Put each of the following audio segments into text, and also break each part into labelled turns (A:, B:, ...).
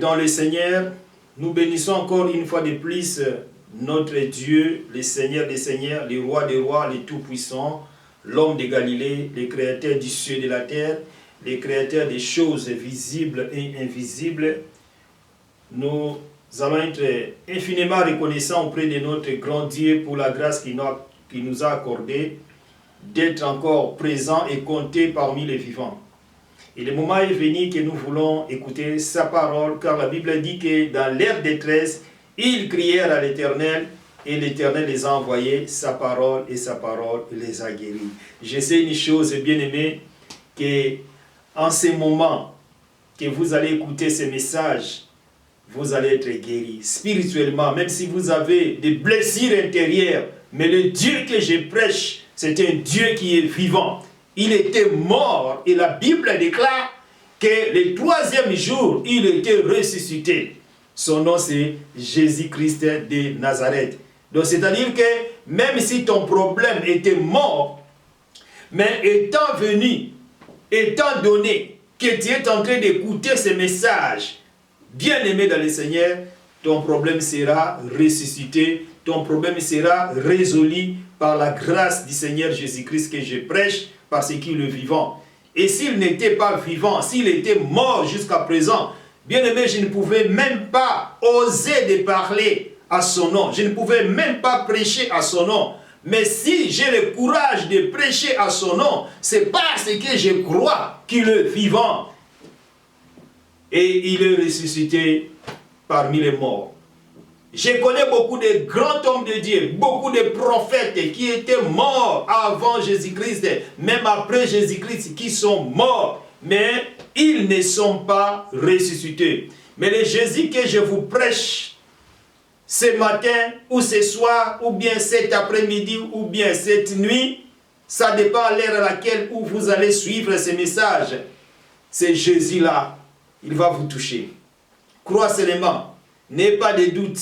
A: Dans le Seigneur, nous bénissons encore une fois de plus notre Dieu, le Seigneur des Seigneurs, le Roi des Rois, le Tout-Puissant, l'homme de Galilée, le Créateur du ciel et de la terre, le Créateur des choses visibles et invisibles. Nous allons être infiniment reconnaissants auprès de notre grand Dieu pour la grâce qu'il nous a accordée d'être encore présent et compté parmi les vivants. Et le moment est venu que nous voulons écouter sa parole, car la Bible dit que dans leur détresse, ils crièrent à l'Éternel, et l'Éternel les a envoyés, sa parole les a guéris. Je sais une chose, bien-aimés, que en ce moment que vous allez écouter ces messages, vous allez être guéris spirituellement, même si vous avez des blessures intérieures. Mais le Dieu que je prêche, c'est un Dieu qui est vivant. Il était mort et la Bible déclare que le troisième jour, il était ressuscité. Son nom c'est Jésus-Christ de Nazareth. Donc c'est-à-dire que même si ton problème était mort, mais étant venu, étant donné que tu es en train d'écouter ce message, bien aimé dans le Seigneur, ton problème sera ressuscité, ton problème sera résolu par la grâce du Seigneur Jésus-Christ que je prêche, parce qu'il est vivant. Et s'il n'était pas vivant, s'il était mort jusqu'à présent, bien aimé, je ne pouvais même pas oser de parler à son nom. Je ne pouvais même pas prêcher à son nom. Mais si j'ai le courage de prêcher à son nom, c'est parce que je crois qu'il est vivant. Et il est ressuscité parmi les morts. Je connais beaucoup de grands hommes de Dieu, beaucoup de prophètes qui étaient morts avant Jésus-Christ, même après Jésus-Christ, qui sont morts, mais ils ne sont pas ressuscités. Mais le Jésus que je vous prêche ce matin, ou ce soir, ou bien cet après-midi, ou bien cette nuit, ça dépend de l'heure à laquelle où vous allez suivre ce message. C'est Jésus-là, il va vous toucher. Crois seulement. N'ayez pas de doute,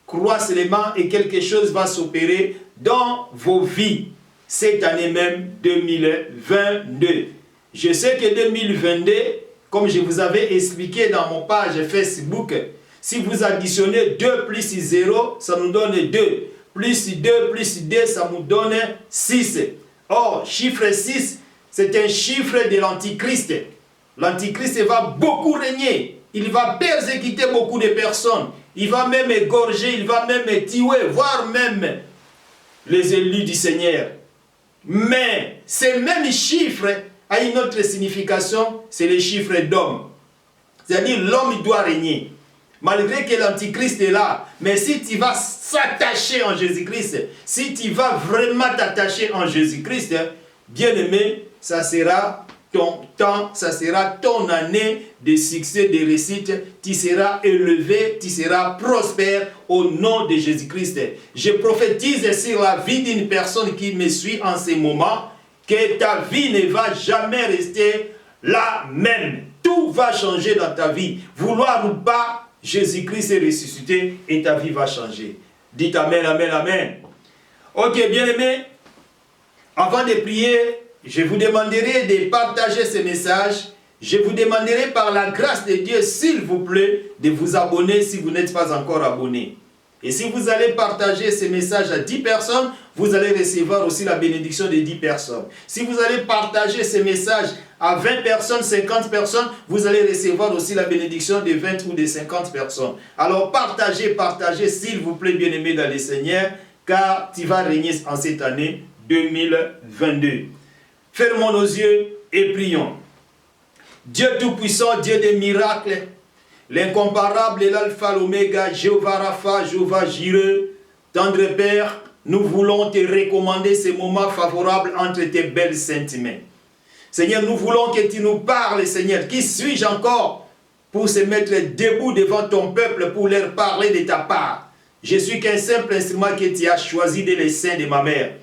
A: crois seulement et quelque chose va s'opérer dans vos vies. Cette année même 2022. Je sais que 2022, comme je vous avais expliqué dans mon page Facebook, si vous additionnez 2 plus 0, ça nous donne 2. Plus 2, ça nous donne 6. Or, chiffre 6, c'est un chiffre de l'Antichrist. L'Antichrist va beaucoup régner. Il va persécuter beaucoup de personnes. Il va même égorger, il va même tuer, voire même les élus du Seigneur. Mais ce même chiffre a une autre signification, c'est le chiffre d'homme. C'est-à-dire l'homme doit régner. Malgré que l'Antichrist est là, mais si tu vas s'attacher en Jésus-Christ, si tu vas vraiment t'attacher en Jésus-Christ, bien aimé, ça sera ton temps, ça sera ton année de succès, de réussite. Tu seras élevé, tu seras prospère au nom de Jésus-Christ. Je prophétise sur la vie d'une personne qui me suit en ce moment, que ta vie ne va jamais rester la même. Tout va changer dans ta vie. Vouloir ou pas, Jésus-Christ est ressuscité et ta vie va changer. Dites Amen, Amen, Amen. Ok, bien aimé, avant de prier, je vous demanderai de partager ce message. Je vous demanderai par la grâce de Dieu, s'il vous plaît, de vous abonner si vous n'êtes pas encore abonné. Et si vous allez partager ce message à 10 personnes, vous allez recevoir aussi la bénédiction de 10 personnes. Si vous allez partager ce message à 20 personnes, 50 personnes, vous allez recevoir aussi la bénédiction de 20 ou de 50 personnes. Alors partagez, s'il vous plaît, bien-aimés dans le Seigneur, car tu vas régner en cette année 2022. Fermons nos yeux et prions. Dieu Tout-Puissant, Dieu des miracles, l'incomparable, l'alpha, l'oméga, Jéhovah Rapha, Jéhovah Jireh, tendre Père, nous voulons te recommander ces moments favorables entre tes belles saintes mains. Seigneur, nous voulons que tu nous parles, Seigneur. Qui suis-je encore pour se mettre debout devant ton peuple pour leur parler de ta part? Je suis qu'un simple instrument que tu as choisi dès les seins de ma mère.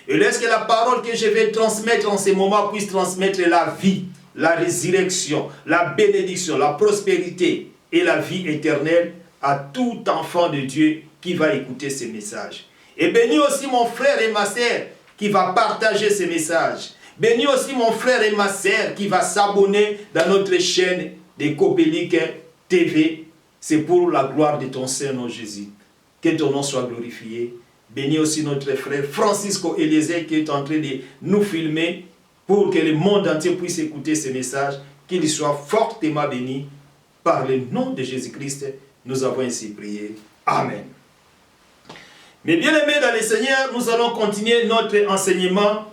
A: Et laisse que la parole que je vais transmettre en ces moments puisse transmettre la vie, la résurrection, la bénédiction, la prospérité et la vie éternelle à tout enfant de Dieu qui va écouter ces messages. Et bénis aussi mon frère et ma sœur qui va partager ces messages. Bénis aussi mon frère et ma sœur qui va s'abonner dans notre chaîne des Copéliques TV, c'est pour la gloire de ton Saint-Nom Jésus. Que ton nom soit glorifié. Bénis aussi notre frère Francisco Eliezer qui est en train de nous filmer pour que le monde entier puisse écouter ce message, qu'il soit fortement béni. Par le nom de Jésus-Christ, nous avons ainsi prié. Amen. Mes bien-aimés dans le Seigneur, nous allons continuer notre enseignement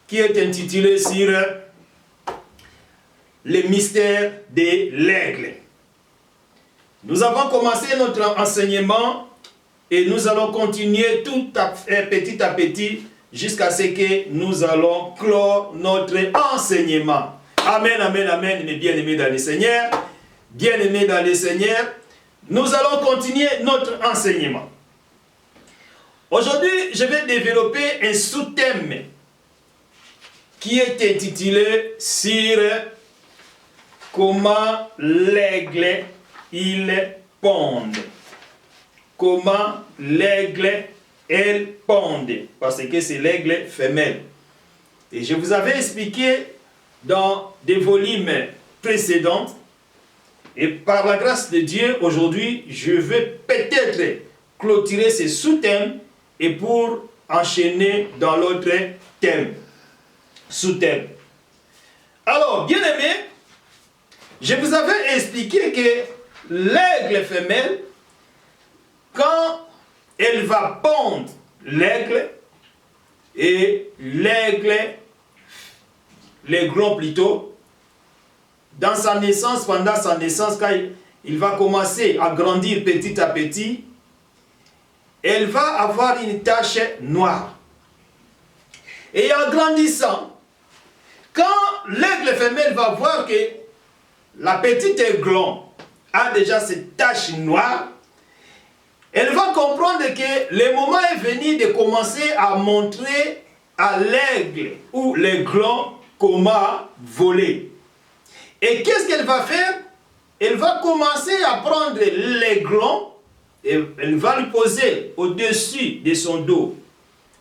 A: qui est intitulé sur les mystères de l'aigle. Nous avons commencé notre enseignement et nous allons continuer petit à petit jusqu'à ce que nous allons clore notre enseignement. Amen, amen, amen, mes bien-aimés dans le Seigneur. Bien-aimés dans le Seigneur, nous allons continuer notre enseignement. Aujourd'hui, je vais développer un sous-thème qui est intitulé sur comment l'aigle il ponde. Comment l'aigle elle ponde. Parce que c'est l'aigle femelle. Et je vous avais expliqué dans des volumes précédents. Et par la grâce de Dieu, aujourd'hui, je vais peut-être clôturer ce sous-thème et pour enchaîner dans l'autre thème. Sous-thème. Alors, bien aimé, je vous avais expliqué que l'aigle femelle, quand elle va pondre l'aigle, et l'aiglon plutôt, dans sa naissance, pendant sa naissance, quand il va commencer à grandir petit à petit, elle va avoir une tache noire. Et en grandissant, quand l'aigle femelle va voir que la petite aiglon a déjà cette tache noire, elle va comprendre que le moment est venu de commencer à montrer à l'aigle ou l'aiglon comment voler. Et qu'est-ce qu'elle va faire? Elle va commencer à prendre l'aiglon et elle va le poser au-dessus de son dos.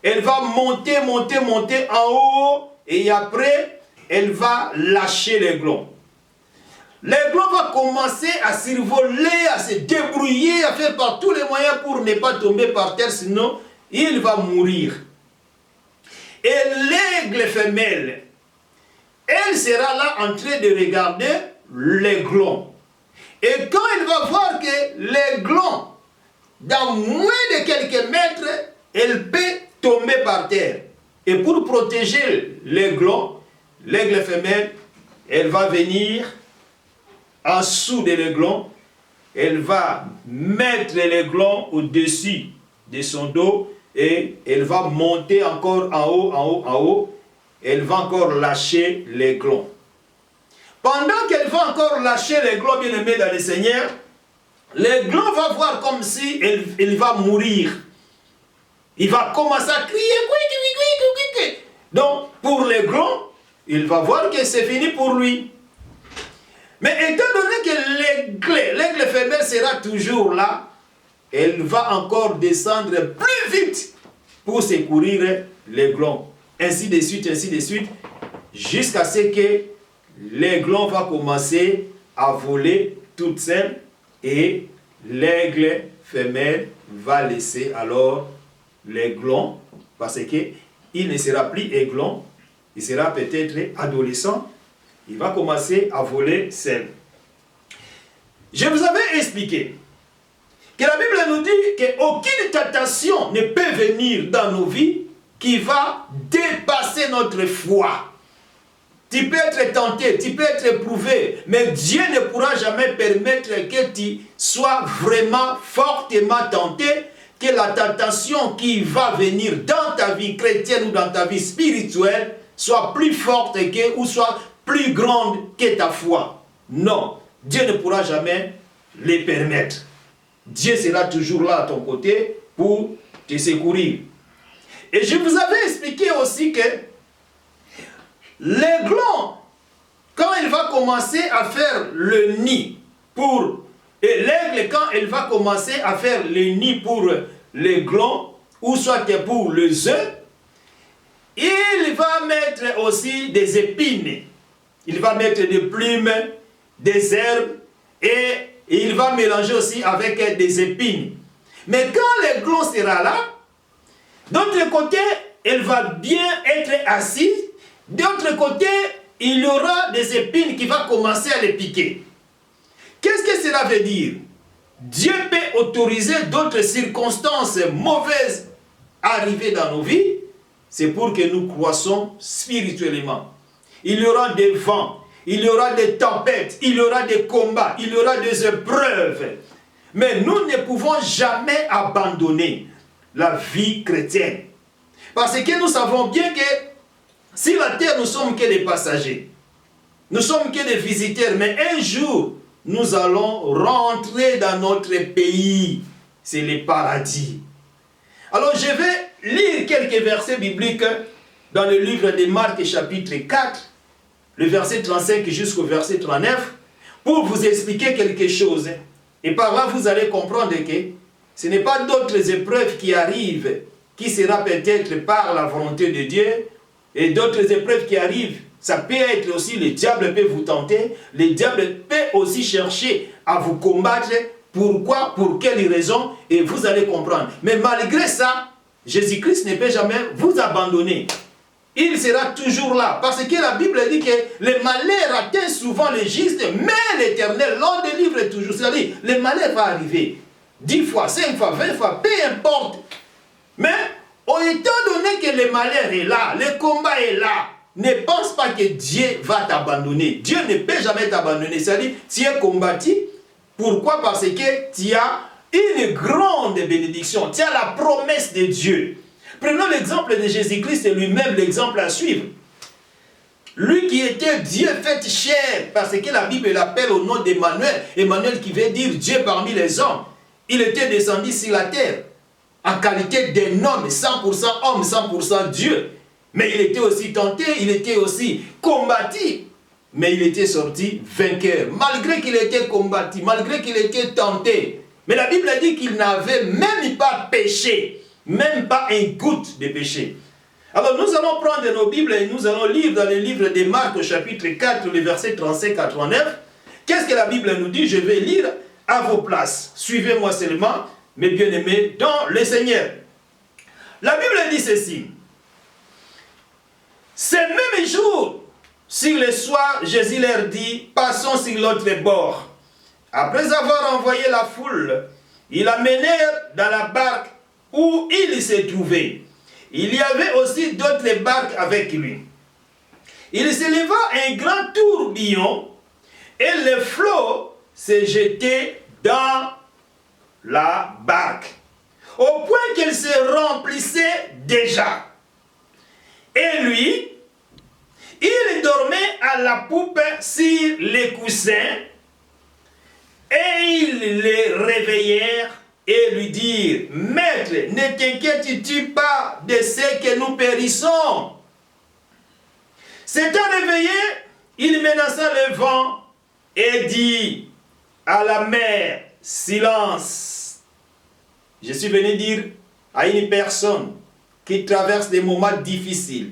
A: Elle va monter, monter, monter en haut et après, elle va lâcher l'aiglon. L'aiglon va commencer à survoler, à se débrouiller, à faire par tous les moyens pour ne pas tomber par terre, sinon il va mourir. Et l'aigle femelle, elle sera là en train de regarder l'aiglon. Et quand elle va voir que l'aiglon, dans moins de quelques mètres, elle peut tomber par terre. Et pour protéger l'aiglon, l'aigle femelle, elle va venir en dessous de l'aiglon. Elle va mettre l'aiglon au-dessus de son dos et elle va monter encore en haut, en haut, en haut. Elle va encore lâcher l'aiglon. Pendant qu'elle va encore lâcher l'aiglon, bien aimé dans le Seigneur, l'aiglon va voir comme si elle va mourir. Il va commencer à crier. Donc, pour l'aiglon, il va voir que c'est fini pour lui. Mais étant donné que l'aigle femelle sera toujours là, elle va encore descendre plus vite pour secourir l'aiglon. Ainsi de suite, jusqu'à ce que l'aiglon va commencer à voler toute seule et l'aigle femelle va laisser alors l'aiglon, parce qu'il ne sera plus aiglon, il sera peut-être adolescent, il va commencer à voler seul. Je vous avais expliqué que la Bible nous dit qu'aucune tentation ne peut venir dans nos vies qui va dépasser notre foi. Tu peux être tenté, tu peux être éprouvé, mais Dieu ne pourra jamais permettre que tu sois vraiment fortement tenté, que la tentation qui va venir dans ta vie chrétienne ou dans ta vie spirituelle soit plus forte que, ou soit plus grande que ta foi. Non, Dieu ne pourra jamais les permettre. Dieu sera toujours là à ton côté pour te secourir. Et je vous avais expliqué aussi que l'aiglon, quand il va commencer à faire le nid et l'aigle, quand elle va commencer à faire le nid pour l'aiglon, ou soit pour les œufs, il va mettre aussi des épines. Il va mettre des plumes, des herbes, et et il va mélanger aussi avec des épines. Mais quand l'aiglon sera là, d'autre côté, elle va bien être assise. D'autre côté, il y aura des épines qui vont commencer à les piquer. Qu'est-ce que cela veut dire? Dieu peut autoriser d'autres circonstances mauvaises à arriver dans nos vies. C'est pour que nous croissons spirituellement. Il y aura des vents, il y aura des tempêtes, il y aura des combats, il y aura des épreuves. Mais nous ne pouvons jamais abandonner la vie chrétienne. Parce que nous savons bien que sur la terre, nous sommes que des passagers. Nous sommes que des visiteurs. Mais un jour, nous allons rentrer dans notre pays. C'est le paradis. Alors, je vais lire quelques versets bibliques dans le livre de Marc, chapitre 4, le verset 35 jusqu'au verset 39, pour vous expliquer quelque chose. Et par là, vous allez comprendre que ce n'est pas d'autres épreuves qui arrivent, qui sera peut-être par la volonté de Dieu, et d'autres épreuves qui arrivent. Ça peut être aussi, le diable peut vous tenter, le diable peut aussi chercher à vous combattre. Pourquoi? Pour quelle raison? Et vous allez comprendre. Mais malgré ça, Jésus-Christ ne peut jamais vous abandonner. Il sera toujours là. Parce que la Bible dit que le malheur atteint souvent les justes, mais l'Éternel l'en délivre toujours. C'est-à-dire, le malheur va arriver 10 fois, 5 fois, 20 fois, peu importe. Mais, étant donné que le malheur est là, le combat est là, ne pense pas que Dieu va t'abandonner. Dieu ne peut jamais t'abandonner. C'est-à-dire, tu es combattu. Pourquoi? Parce que tu as une grande bénédiction. Tu as la promesse de Dieu. Prenons l'exemple de Jésus-Christ, c'est lui-même l'exemple à suivre. Lui qui était Dieu fait chair, parce que la Bible l'appelle au nom d'Emmanuel. Emmanuel qui veut dire Dieu parmi les hommes. Il était descendu sur la terre en qualité d'un homme, 100% homme, 100% Dieu. Mais il était aussi tenté, il était aussi combattu. Mais il était sorti vainqueur, malgré qu'il était combattu, malgré qu'il était tenté. Mais la Bible dit qu'il n'avait même pas péché, même pas une goutte de péché. Alors nous allons prendre nos Bibles et nous allons lire dans le livre de Marc au chapitre 4, le verset 35 à 39. Qu'est-ce que la Bible nous dit? Je vais lire à vos places. Suivez-moi seulement, mes bien-aimés, dans le Seigneur. La Bible dit ceci. Ce même jour, sur le soir, Jésus leur dit, passons sur l'autre bord. Après avoir envoyé la foule, ils l'amenèrent dans la barque où il se trouvait. Il y avait aussi d'autres barques avec lui. Il s'éleva un grand tourbillon et le flot se jetait dans la barque, au point qu'elle se remplissait déjà. Et lui, il dormait à la poupe sur les coussins, et ils les réveillèrent et lui dirent, « Maître, ne t'inquiètes-tu pas de ce que nous périssons ?» S'étant réveillé, il menaça le vent et dit à la mer, « Silence !» Je suis venu dire à une personne qui traverse des moments difficiles,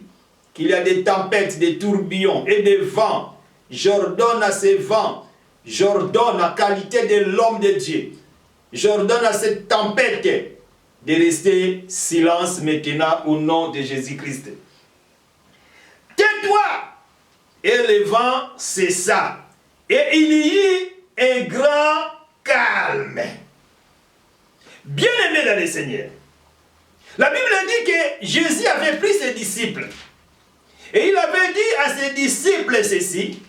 A: qu'il y a des tempêtes, des tourbillons et des vents. J'ordonne à ces vents, j'ordonne à qualité de l'homme de Dieu, j'ordonne à cette tempête de rester silence maintenant au nom de Jésus-Christ. Tais-toi! Et le vent cessa. Et il y eut un grand calme. Bien-aimé dans le Seigneur, la Bible dit que Jésus avait pris ses disciples. Et il avait dit à ses disciples ceci,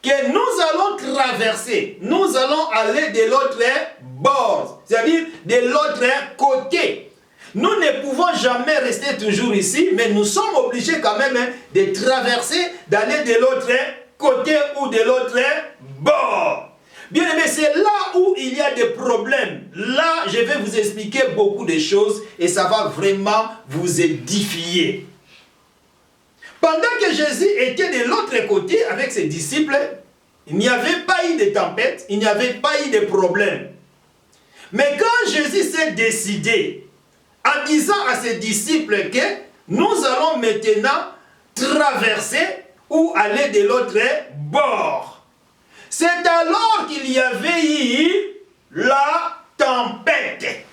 A: que nous allons traverser, nous allons aller de l'autre bord, c'est-à-dire de l'autre côté. Nous ne pouvons jamais rester toujours ici, mais nous sommes obligés quand même de traverser, d'aller de l'autre côté ou de l'autre bord. Bien aimé, c'est là où il y a des problèmes. Là, je vais vous expliquer beaucoup de choses et ça va vraiment vous édifier. Pendant que Jésus était de l'autre côté avec ses disciples, il n'y avait pas eu de tempête, il n'y avait pas eu de problème. Mais quand Jésus s'est décidé, en disant à ses disciples que nous allons maintenant traverser ou aller de l'autre bord, c'est alors qu'il qu'il y avait eu la tempête.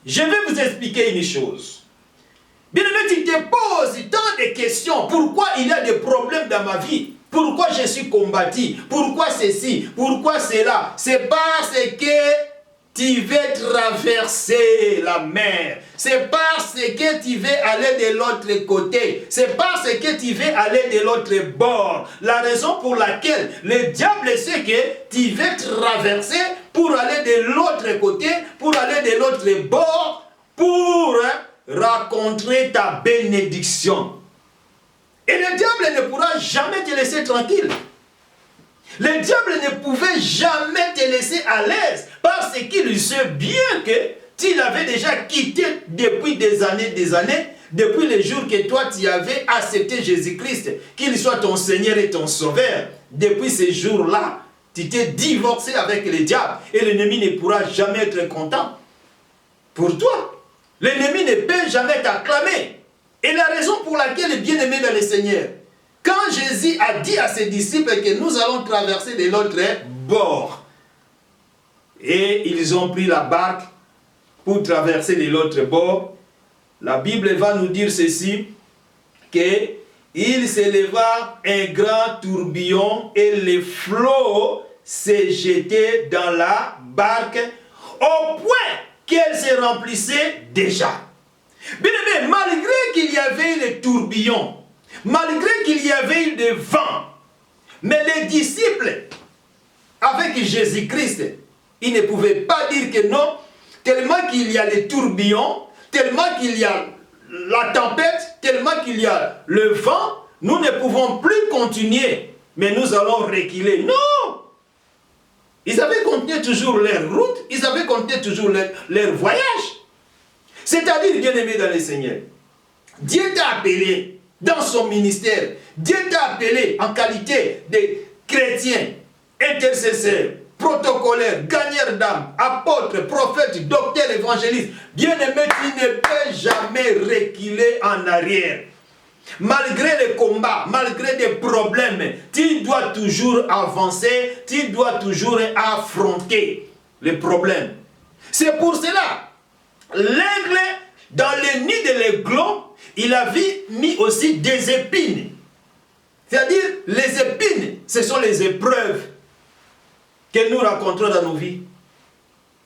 A: Je vais vous expliquer une chose. Bien-aimé, tu te poses tant de questions. Pourquoi il y a des problèmes dans ma vie? Pourquoi je suis combattu? Pourquoi ceci? Pourquoi cela? C'est parce que tu veux traverser la mer. C'est parce que tu veux aller de l'autre côté. C'est parce que tu veux aller de l'autre bord. La raison pour laquelle le diable sait que tu veux traverser pour aller de l'autre côté, pour aller de l'autre bord, pour rencontrer ta bénédiction. Et le diable ne pourra jamais te laisser tranquille. Le diable ne pouvait jamais te laisser à l'aise parce qu'il sait bien que tu l'avais déjà quitté depuis des années, depuis le jour que toi tu avais accepté Jésus-Christ, qu'il soit ton Seigneur et ton Sauveur. Depuis ce jour-là, tu t'es divorcé avec le diable et l'ennemi ne pourra jamais être content pour toi. L'ennemi ne peut jamais t'acclamer. Et la raison pour laquelle, bien-aimé dans le Seigneur, quand Jésus a dit à ses disciples que nous allons traverser de l'autre bord, et ils ont pris la barque pour traverser de l'autre bord, la Bible va nous dire ceci, qu'il s'éleva un grand tourbillon et les flots se jetaient dans la barque au point qu'elle se remplissait déjà. Bien aimé, malgré qu'il y avait le tourbillon, malgré qu'il y avait eu des vents, mais les disciples, avec Jésus-Christ, ils ne pouvaient pas dire que non, tellement qu'il y a les tourbillons, tellement qu'il y a la tempête, tellement qu'il y a le vent, nous ne pouvons plus continuer, mais nous allons reculer. Non! Ils avaient continué toujours leur route, ils avaient continué toujours leur voyage. C'est-à-dire, bien-aimé dans le Seigneur, Dieu t'a appelé dans son ministère. Dieu t'a appelé en qualité de chrétien, intercesseur, protocolaire, gagneur d'âme, apôtre, prophète, docteur, évangéliste. Bien-aimé, tu ne peux jamais reculer en arrière. Malgré les combats, malgré des problèmes, tu dois toujours avancer, tu dois toujours affronter les problèmes. C'est pour cela, l'aigle, dans le nid de l'aiglon, il avait mis aussi des épines. C'est-à-dire, les épines, ce sont les épreuves que nous rencontrons dans nos vies.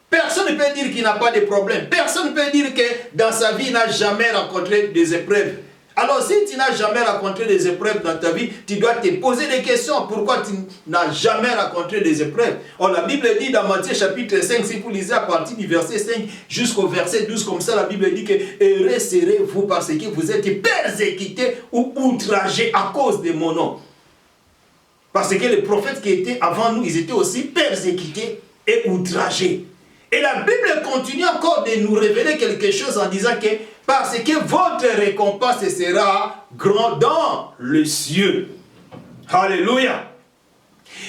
A: Personne ne peut dire qu'il n'a pas de problème. Personne ne peut dire que dans sa vie, il n'a jamais rencontré des épreuves. Alors, si tu n'as jamais rencontré des épreuves dans ta vie, tu dois te poser des questions. Pourquoi tu n'as jamais rencontré des épreuves? Or, la Bible dit dans Matthieu chapitre 5, si vous lisez à partir du verset 5 jusqu'au verset 12, comme ça, la Bible dit que « Heureux serez-vous parce que vous êtes persécutés ou outragés à cause de mon nom. » Parce que les prophètes qui étaient avant nous, ils étaient aussi persécutés et outragés. Et la Bible continue encore de nous révéler quelque chose en disant que parce que votre récompense sera grande dans les cieux. Alléluia.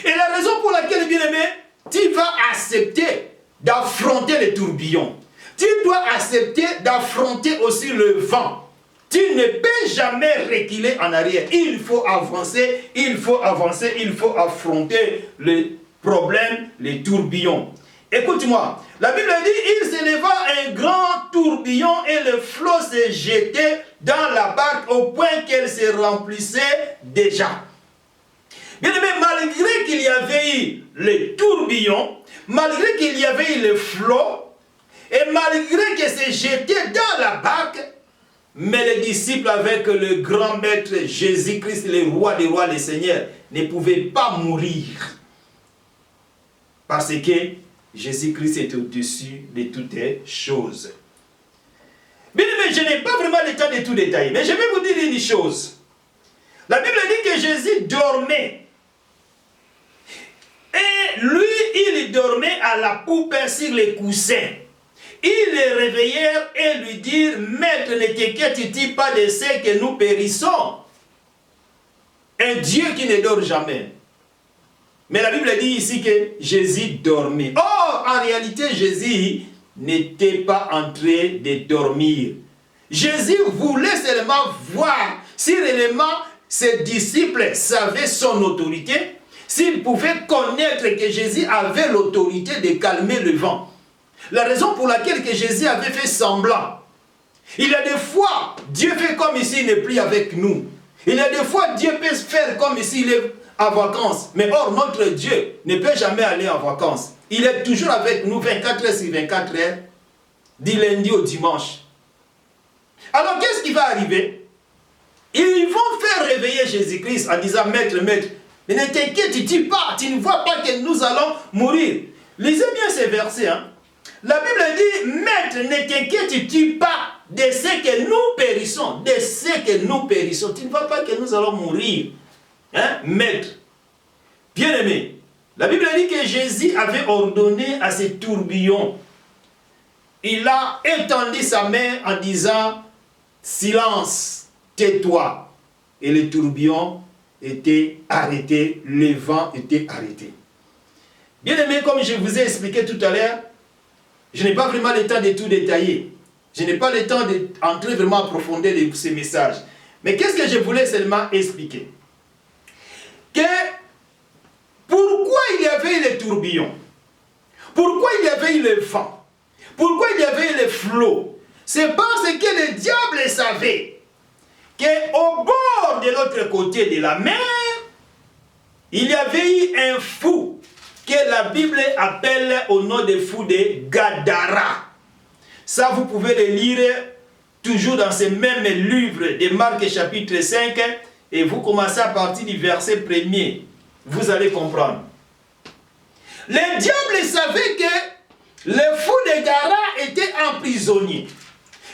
A: Et la raison pour laquelle, bien-aimé, tu vas accepter d'affronter les tourbillons. Tu dois accepter d'affronter aussi le vent. Tu ne peux jamais reculer en arrière. Il faut avancer, il faut avancer, il faut affronter les problèmes, les tourbillons. Écoute-moi, la Bible dit, il s'éleva un grand tourbillon et le flot se jetait dans la barque au point qu'elle se remplissait déjà. Bien aimé, malgré qu'il y avait eu les tourbillons, malgré qu'il y avait eu le flot, et malgré qu'elle se jetait dans la barque, mais les disciples avec le grand maître Jésus-Christ, le roi des rois, le Seigneur, ne pouvaient pas mourir. Parce que Jésus-Christ est au-dessus de toutes choses. Bien aimé, je n'ai pas vraiment le temps de tout détailler, mais je vais vous dire une chose. La Bible dit que Jésus dormait. Et lui, il dormait à la poupe sur les coussins. Ils le réveillèrent et lui dirent, Maître, ne t'inquiètes-tu pas de ce que nous périssons? Un Dieu qui ne dort jamais. Mais la Bible dit ici que Jésus dormait. Or, en réalité, Jésus n'était pas en train de dormir. Jésus voulait seulement voir si réellement ses disciples savaient son autorité, s'ils pouvaient connaître que Jésus avait l'autorité de calmer le vent. La raison pour laquelle que Jésus avait fait semblant. Il y a des fois, Dieu fait comme ici, il n'est plus avec nous. Il y a des fois, Dieu peut faire comme ici, il est en vacances. Mais or, notre Dieu ne peut jamais aller en vacances. Il est toujours avec nous 24 heures sur 24 heures, du lundi au dimanche. Alors, qu'est-ce qui va arriver? Ils vont faire réveiller Jésus-Christ en disant, Maître, Maître, mais ne t'inquiète pas, tu ne vois pas que nous allons mourir. Lisez bien ces versets. Hein? La Bible dit, Maître, ne t'inquiètes-tu pas de ce que nous périssons, de ce que nous périssons. Tu ne vois pas que nous allons mourir. Hein? Maître. Bien-aimé, la Bible dit que Jésus avait ordonné à ces tourbillons. Il a étendu sa main en disant, silence, tais-toi. Et les tourbillons étaient arrêtés, le vent était arrêté. Bien-aimé, comme je vous ai expliqué tout à l'heure, je n'ai pas vraiment le temps de tout détailler. Je n'ai pas le temps d'entrer vraiment en profondeur de ces messages. Mais qu'est-ce que je voulais seulement expliquer? Que pourquoi il y avait les tourbillons? Pourquoi il y avait le vent? Pourquoi il y avait les flots? C'est parce que le diable savait qu'au bord de l'autre côté de la mer, il y avait eu un fou que la Bible appelle au nom de fou de Gadara. Ça, vous pouvez le lire toujours dans ce même livre de Marc chapitre 5 et vous commencez à partir du verset 1er. Vous allez comprendre. Le diable savait que le fou de Gadara était emprisonné.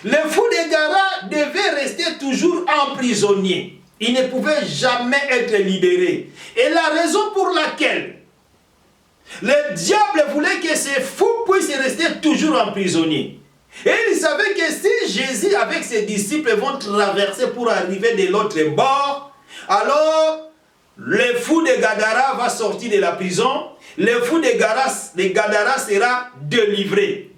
A: Le fou de Gadara devait rester toujours emprisonné. Il ne pouvait jamais être libéré. Et la raison pour laquelle le diable voulait que ces fous puissent rester toujours emprisonnés. Et il savait que si Jésus avec ses disciples vont traverser pour arriver de l'autre bord, alors le fou de Gadara va sortir de la prison, le fou de Gadara sera délivré.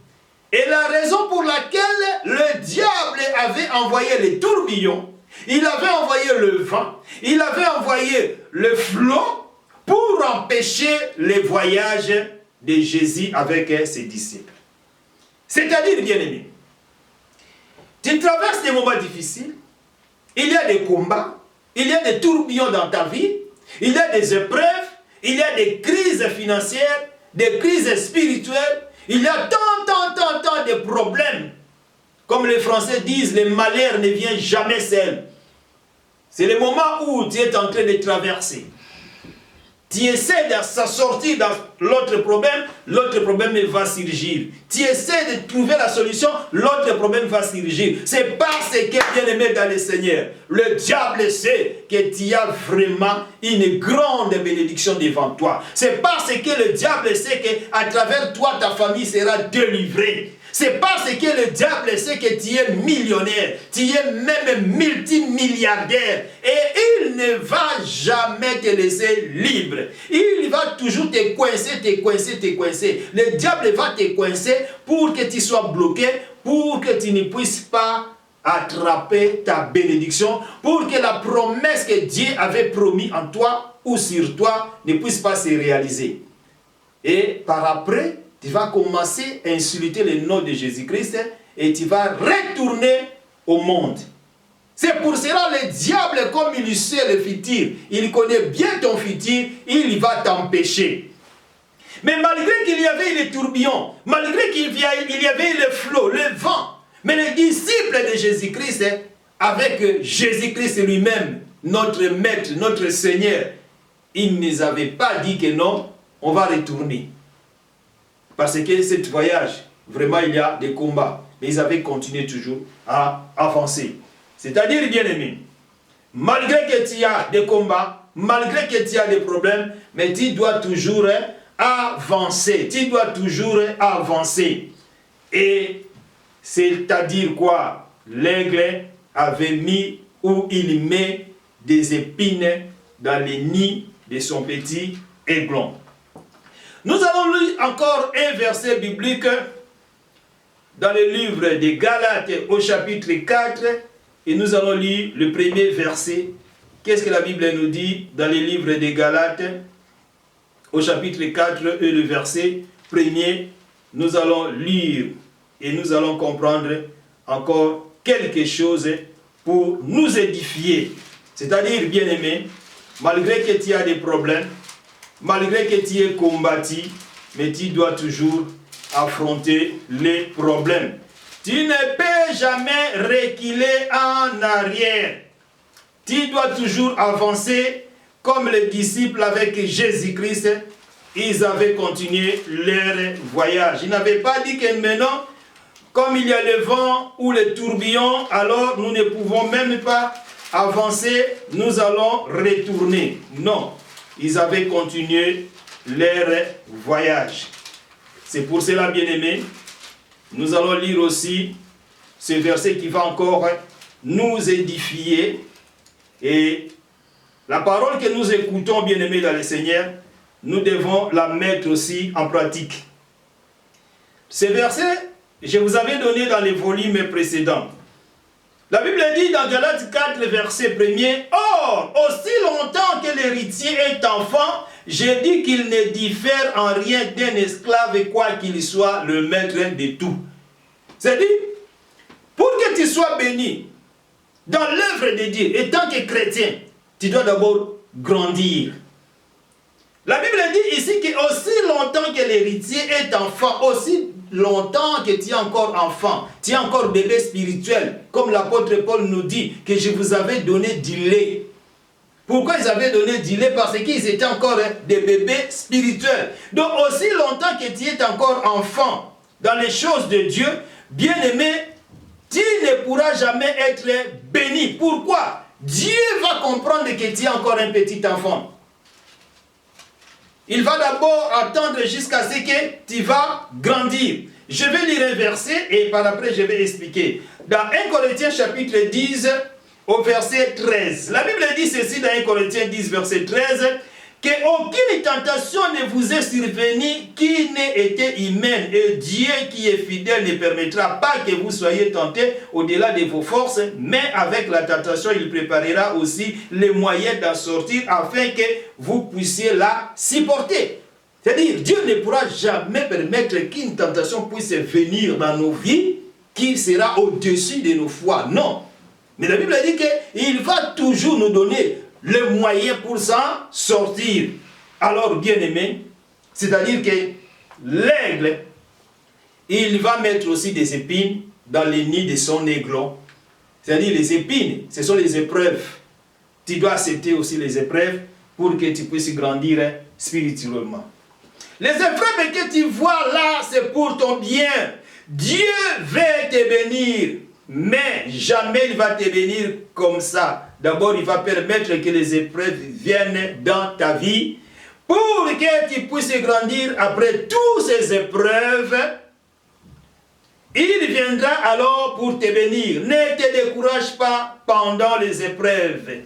A: Et la raison pour laquelle le diable avait envoyé les tourbillons, il avait envoyé le vent, il avait envoyé le flot pour empêcher le voyage de Jésus avec ses disciples. C'est-à-dire, bien-aimé, tu traverses des moments difficiles, il y a des combats, il y a des tourbillons dans ta vie, il y a des épreuves, il y a des crises financières, des crises spirituelles, il y a tant de problèmes. Comme les Français disent, le malheur ne vient jamais seul. C'est le moment où tu es en train de traverser. Tu essaies de sortir dans l'autre problème va surgir. Tu essaies de trouver la solution, l'autre problème va surgir. C'est parce que, bien aimé dans le Seigneur, le diable sait que tu as vraiment une grande bénédiction devant toi. C'est parce que le diable sait qu'à travers toi, ta famille sera délivrée. C'est parce que le diable sait que tu es millionnaire, tu es même multimilliardaire et il ne va jamais te laisser libre. Il va toujours te coincer. Le diable va te coincer pour que tu sois bloqué, pour que tu ne puisses pas attraper ta bénédiction, pour que la promesse que Dieu avait promis en toi ou sur toi ne puisse pas se réaliser. Et par après, tu vas commencer à insulter le nom de Jésus-Christ et tu vas retourner au monde. C'est pour cela le diable, comme il sait le futur, il connaît bien ton futur, il va t'empêcher. Mais malgré qu'il y avait les tourbillons, malgré qu'il y avait le flot, le vent, mais les disciples de Jésus-Christ, avec Jésus-Christ lui-même, notre maître, notre Seigneur, ils ne nous avaient pas dit que non, on va retourner. Parce que ce voyage, vraiment il y a des combats. Mais ils avaient continué toujours à avancer. C'est-à-dire, bien aimé, malgré que tu as des combats, malgré que tu as des problèmes, mais tu dois toujours avancer. Tu dois toujours avancer. Et c'est-à-dire quoi? L'aigle avait mis ou il met des épines dans les nids de son petit aiglon. Nous allons lire encore un verset biblique dans le livre des Galates au chapitre 4 et nous allons lire le premier verset. Qu'est-ce que la Bible nous dit dans le livre des Galates au chapitre 4 et le verset 1er, nous allons lire et nous allons comprendre encore quelque chose pour nous édifier. C'est-à-dire, bien-aimé, malgré que tu as des problèmes, malgré que tu es combattu, mais tu dois toujours affronter les problèmes. Tu ne peux jamais reculer en arrière. Tu dois toujours avancer comme les disciples avec Jésus-Christ. Ils avaient continué leur voyage. Ils n'avaient pas dit que maintenant, comme il y a le vent ou le tourbillon, alors nous ne pouvons même pas avancer, nous allons retourner. Non, ils avaient continué leur voyage. C'est pour cela, bien-aimés, nous allons lire aussi ce verset qui va encore nous édifier. Et la parole que nous écoutons, bien-aimés dans le Seigneur, nous devons la mettre aussi en pratique. Ce verset, je vous avais donné dans les volumes précédents. La Bible dit dans Galates 4, verset 1er, « Or, aussi longtemps que l'héritier est enfant, je dis qu'il ne diffère en rien d'un esclave, quoi qu'il soit le maître de tout. » C'est-à-dire, pour que tu sois béni dans l'œuvre de Dieu, et tant que chrétien, tu dois d'abord grandir. La Bible dit ici qu'aussi longtemps que l'héritier est enfant, aussi longtemps que tu es encore enfant, tu es encore bébé spirituel, comme l'apôtre Paul nous dit, que je vous avais donné du lait. Pourquoi ils avaient donné du lait? Parce qu'ils étaient encore des bébés spirituels. Donc aussi longtemps que tu es encore enfant dans les choses de Dieu, bien-aimé, tu ne pourras jamais être béni. Pourquoi? Dieu va comprendre que tu es encore un petit enfant. Il va d'abord attendre jusqu'à ce que tu vas grandir. Je vais lire un verset et par après je vais expliquer. Dans 1 Corinthiens chapitre 10 au verset 13. La Bible dit ceci dans 1 Corinthiens 10 verset 13. Qu'aucune tentation ne vous est survenue qui n'ait été humaine, et Dieu qui est fidèle ne permettra pas que vous soyez tentés au-delà de vos forces, mais avec la tentation, il préparera aussi les moyens d'en sortir afin que vous puissiez la supporter. C'est-à-dire, Dieu ne pourra jamais permettre qu'une tentation puisse venir dans nos vies qui sera au-dessus de nos foi. Non. Mais la Bible dit qu'il va toujours nous donner les moyens pour s'en sortir. Alors, bien-aimé, c'est-à-dire que l'aigle, il va mettre aussi des épines dans les nids de son aiglon. C'est-à-dire les épines, ce sont les épreuves. Tu dois accepter aussi les épreuves pour que tu puisses grandir spirituellement. Les épreuves que tu vois là, c'est pour ton bien. Dieu veut te bénir, mais jamais il va te bénir comme ça. D'abord, il va permettre que les épreuves viennent dans ta vie pour que tu puisses grandir après toutes ces épreuves. Il viendra alors pour te bénir. Ne te décourage pas pendant les épreuves.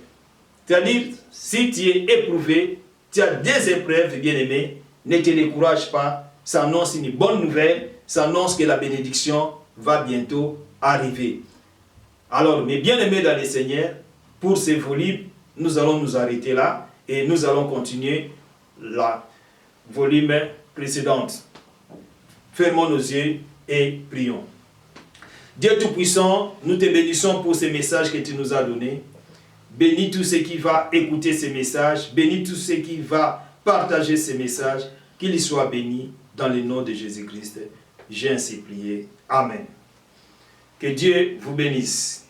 A: C'est-à-dire, si tu es éprouvé, tu as des épreuves, bien-aimé, ne te décourage pas. Ça annonce une bonne nouvelle. Ça annonce que la bénédiction va bientôt arriver. Alors, mes bien-aimés dans le Seigneur, pour ces volumes, nous allons nous arrêter là et nous allons continuer la volume précédente. Fermons nos yeux et prions. Dieu Tout-Puissant, nous te bénissons pour ces messages que tu nous as donnés. Bénis tous ceux qui vont écouter ces messages. Bénis tous ceux qui vont partager ces messages. Qu'ils soient bénis dans le nom de Jésus-Christ. J'ai ainsi prié. Amen. Que Dieu vous bénisse.